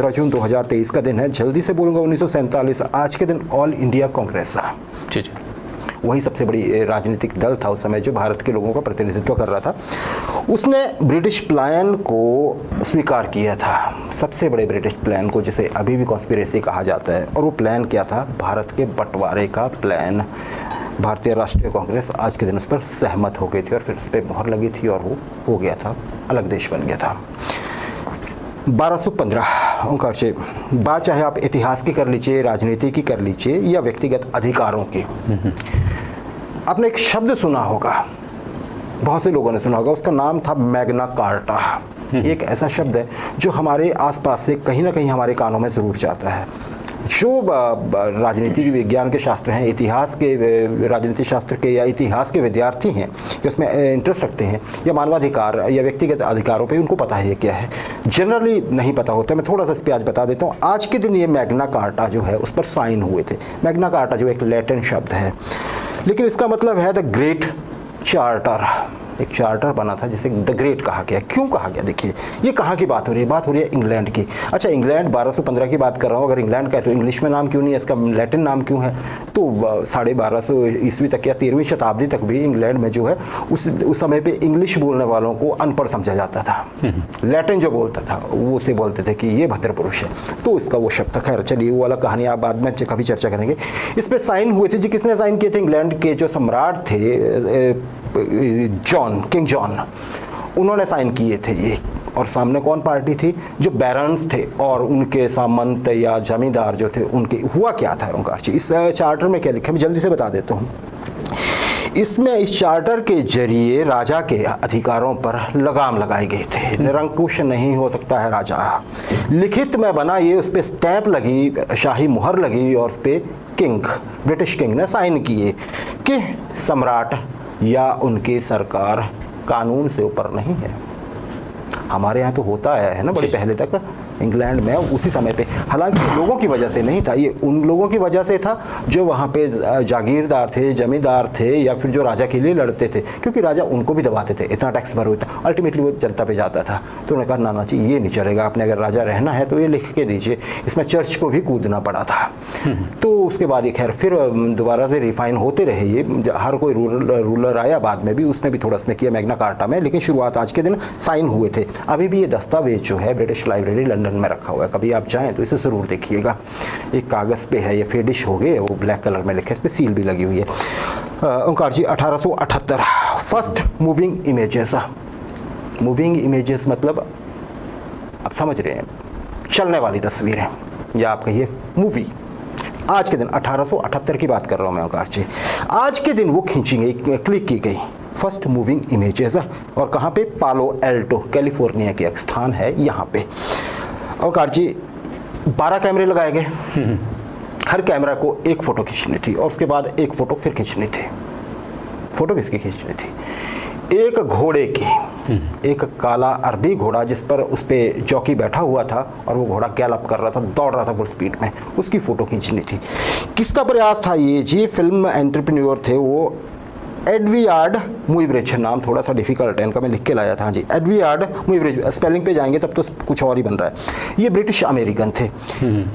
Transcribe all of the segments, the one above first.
15 जून 2023 का दिन है। जल्दी से बोलूँगा 1947 आज के दिन ऑल इंडिया कांग्रेस जी जी वही सबसे बड़ी राजनीतिक दल था उस समय जो भारत के लोगों का प्रतिनिधित्व कर रहा था। उसने ब्रिटिश प्लान को स्वीकार किया था, सबसे बड़े ब्रिटिश प्लान को, जिसे अभी भी कॉन्स्पिरेसी कहा जाता है। और वो प्लान क्या था? भारत के बंटवारे का प्लान। भारतीय राष्ट्रीय कांग्रेस आज के दिन उस पर सहमत हो गई थी और फिर उस पर मोहर लगी थी और वो हो गया था, अलग देश बन गया था। 1215 ओंकार जी, बात चाहे आप इतिहास की कर लीजिए, राजनीति की कर लीजिए या व्यक्तिगत अधिकारों की। आपने एक शब्द सुना होगा, बहुत से लोगों ने सुना होगा, उसका नाम था मैग्ना कार्टा। एक ऐसा शब्द है जो हमारे आसपास से कहीं ना कहीं हमारे कानों में ज़रूर जाता है। जो राजनीति विज्ञान के शास्त्र हैं, इतिहास के राजनीति शास्त्र के या इतिहास के विद्यार्थी हैं जो उसमें इंटरेस्ट रखते हैं, या मानवाधिकार या व्यक्तिगत अधिकारों पे, उनको पता है ये क्या है। जनरली नहीं पता होता। मैं थोड़ा सा इस पर आज बता देता हूँ। आज के दिन ये मैग्ना कार्टा जो है उस पर साइन हुए थे। मैग्ना कार्टा जो एक लैटिन शब्द है, लेकिन इसका मतलब है द ग्रेट चार्टर। एक चार्टर बना था जिसे द ग्रेट कहा गया। क्यों कहा गया? देखिए, ये कहाँ की बात हो रही है? बात हो रही है इंग्लैंड की। अच्छा, इंग्लैंड 1215 की बात कर रहा हूँ। अगर इंग्लैंड का है तो इंग्लिश में नाम क्यों नहीं है? इसका लैटिन नाम क्यों है? तो 1250 ईस्वी तक या 13वीं शताब्दी तक भी इंग्लैंड में जो है उस समय पे इंग्लिश बोलने वालों को अनपढ़ समझा जाता था। लैटिन जो बोलता था वो उसे बोलते थे कि ये भद्र पुरुष है, तो इसका वो शब्द था। खैर चलिए, वो वाला कहानी आप बाद में कभी चर्चा करेंगे। इस पर साइन हुए थे जी। किसने साइन किए थे? इंग्लैंड के जो सम्राट थे किंग जॉन, उन्होंने साइन किए थे ये। और सामने कौन पार्टी थी? जो बैरन्स थे और उनके सामंत या जमींदार जो थे उनके। हुआ क्या था ओंकार जी? इस चार्टर में क्या लिखा है मैं जल्दी से बता देता हूँ। इसमें इस चार्टर के जरिए राजा के अधिकारों पर लगाम लगाए गए थे। निरंकुश नहीं हो सकता है राजा। लिखित में बना ये, उस पर स्टैंप लगी, शाही मुहर लगी और उस पर किंग, ब्रिटिश किंग ने साइन किए कि सम्राट या उनकी सरकार कानून से ऊपर नहीं है। हमारे यहाँ तो होता है ना बड़े पहले तक इंग्लैंड में, उसी समय पे। हालांकि लोगों की वजह से नहीं था ये, उन लोगों की वजह से था जो वहाँ पे जागीरदार थे, जमींदार थे, या फिर जो राजा के लिए लड़ते थे, क्योंकि राजा उनको भी दबाते थे, इतना टैक्स भर होता। अल्टीमेटली वो जनता पे जाता था। तो उन्होंने कहा ना जी, ये नहीं चलेगा, आपने अगर राजा रहना है तो ये लिख के दीजिए। इसमें चर्च को भी कूदना पड़ा था। तो उसके बाद ये खैर फिर दोबारा से रिफाइन होते रहे ये। हर कोई रूलर आया बाद में भी, उसने भी थोड़ा उसने किया मैग्ना कार्टा में, लेकिन शुरुआत आज के दिन साइन हुए थे। अभी भी ये दस्तावेज जो है ब्रिटिश लाइब्रेरी लंदन में रखा हुआ है। कभी आप जाएं तो इसे जरूर देखिएगा। एक कागज पे है, ये फेडिश हो गए, वो ब्लैक कलर में लिखे, इस पे सील भी लगी हुई है। ओंकार जी, 1878 first moving images. Moving images मतलब आप समझ रहे हैं, चलने वाली तस्वीरें, या आप कहिए मूवी। आज के दिन 1878 की बात कर रहा हूँ मैं ओंकार जी। आज के दिन वो खींची गई, क्लिक की गई फर्स्ट मूविंग इमेजेस। और कहाँ पे? पालो एल्टो, कैलिफोर्निया के एक स्थान है यहाँ पे। ओंकार जी, 12 कैमरे लगाए गए। हर कैमरा को एक फ़ोटो खींचनी थी और उसके बाद एक फ़ोटो फिर खींचनी थी। फ़ोटो किसकी खींचनी थी? एक घोड़े की, एक काला अरबी घोड़ा जिस पर उस पर जॉकी बैठा हुआ था और वो घोड़ा गैलअप कर रहा था, दौड़ रहा था फुल स्पीड में, उसकी फ़ोटो खींचनी थी। किसका प्रयास था ये जी? फिल्म एंटरप्रेन्योर थे वो, एडवियार्ड मुइब्रिज। नाम थोड़ा सा डिफिकल्ट है इनका, मैं लिख के लाया था। हाँ जी, एडवियार्ड मुइब्रिज। स्पेलिंग पे जाएंगे तब तो कुछ और ही बन रहा है। ये ब्रिटिश अमेरिकन थे।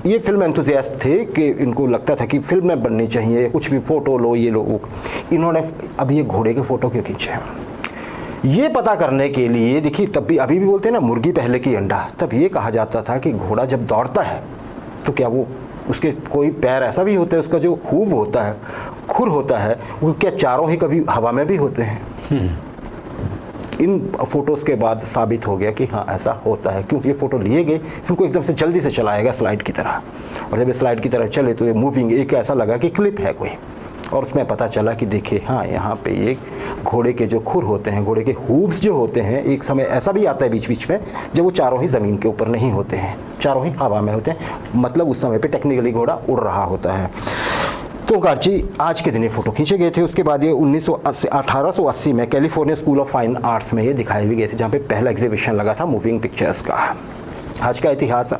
ये फिल्म एंथुसियास्ट थे कि इनको लगता था कि फिल्म में बननी चाहिए, कुछ भी फ़ोटो लो ये लो। इन्होंने अब ये घोड़े के फ़ोटो क्यों खींचे? ये पता करने के लिए, देखिए तब भी, अभी भी बोलते हैं ना मुर्गी पहले की अंडा, तब ये कहा जाता था कि घोड़ा जब दौड़ता है तो क्या वो, उसके कोई पैर ऐसा भी होता है, उसका जो हूव होता है, खुर होता है, वो क्या चारों ही कभी हवा में भी होते हैं? इन फोटोज़ के बाद साबित हो गया कि हाँ ऐसा होता है, क्योंकि ये फ़ोटो लिए गए, फिर उनको एकदम से जल्दी से चलाएगा स्लाइड की तरह, और जब ये स्लाइड की तरह चले तो ये मूविंग, एक ऐसा लगा कि क्लिप है कोई, और उसमें पता चला कि देखिए हाँ यहाँ पे ये घोड़े के जो खुर होते हैं, घोड़े के हूव्स जो होते हैं, एक समय ऐसा भी आता है बीच बीच में जब वो चारों ही ज़मीन के ऊपर नहीं होते हैं, चारों ही हवा में होते हैं, मतलब उस समय पे टेक्निकली घोड़ा उड़ रहा होता है। तो ओंकार जी, आज के दिन ये फ़ोटो खींचे गए थे। उसके बाद ये 1880 में California school of fine arts में ये दिखाए भी गए थे, जहाँ पे पहला एग्जीबिशन लगा था मूविंग पिक्चर्स का। आज का इतिहास।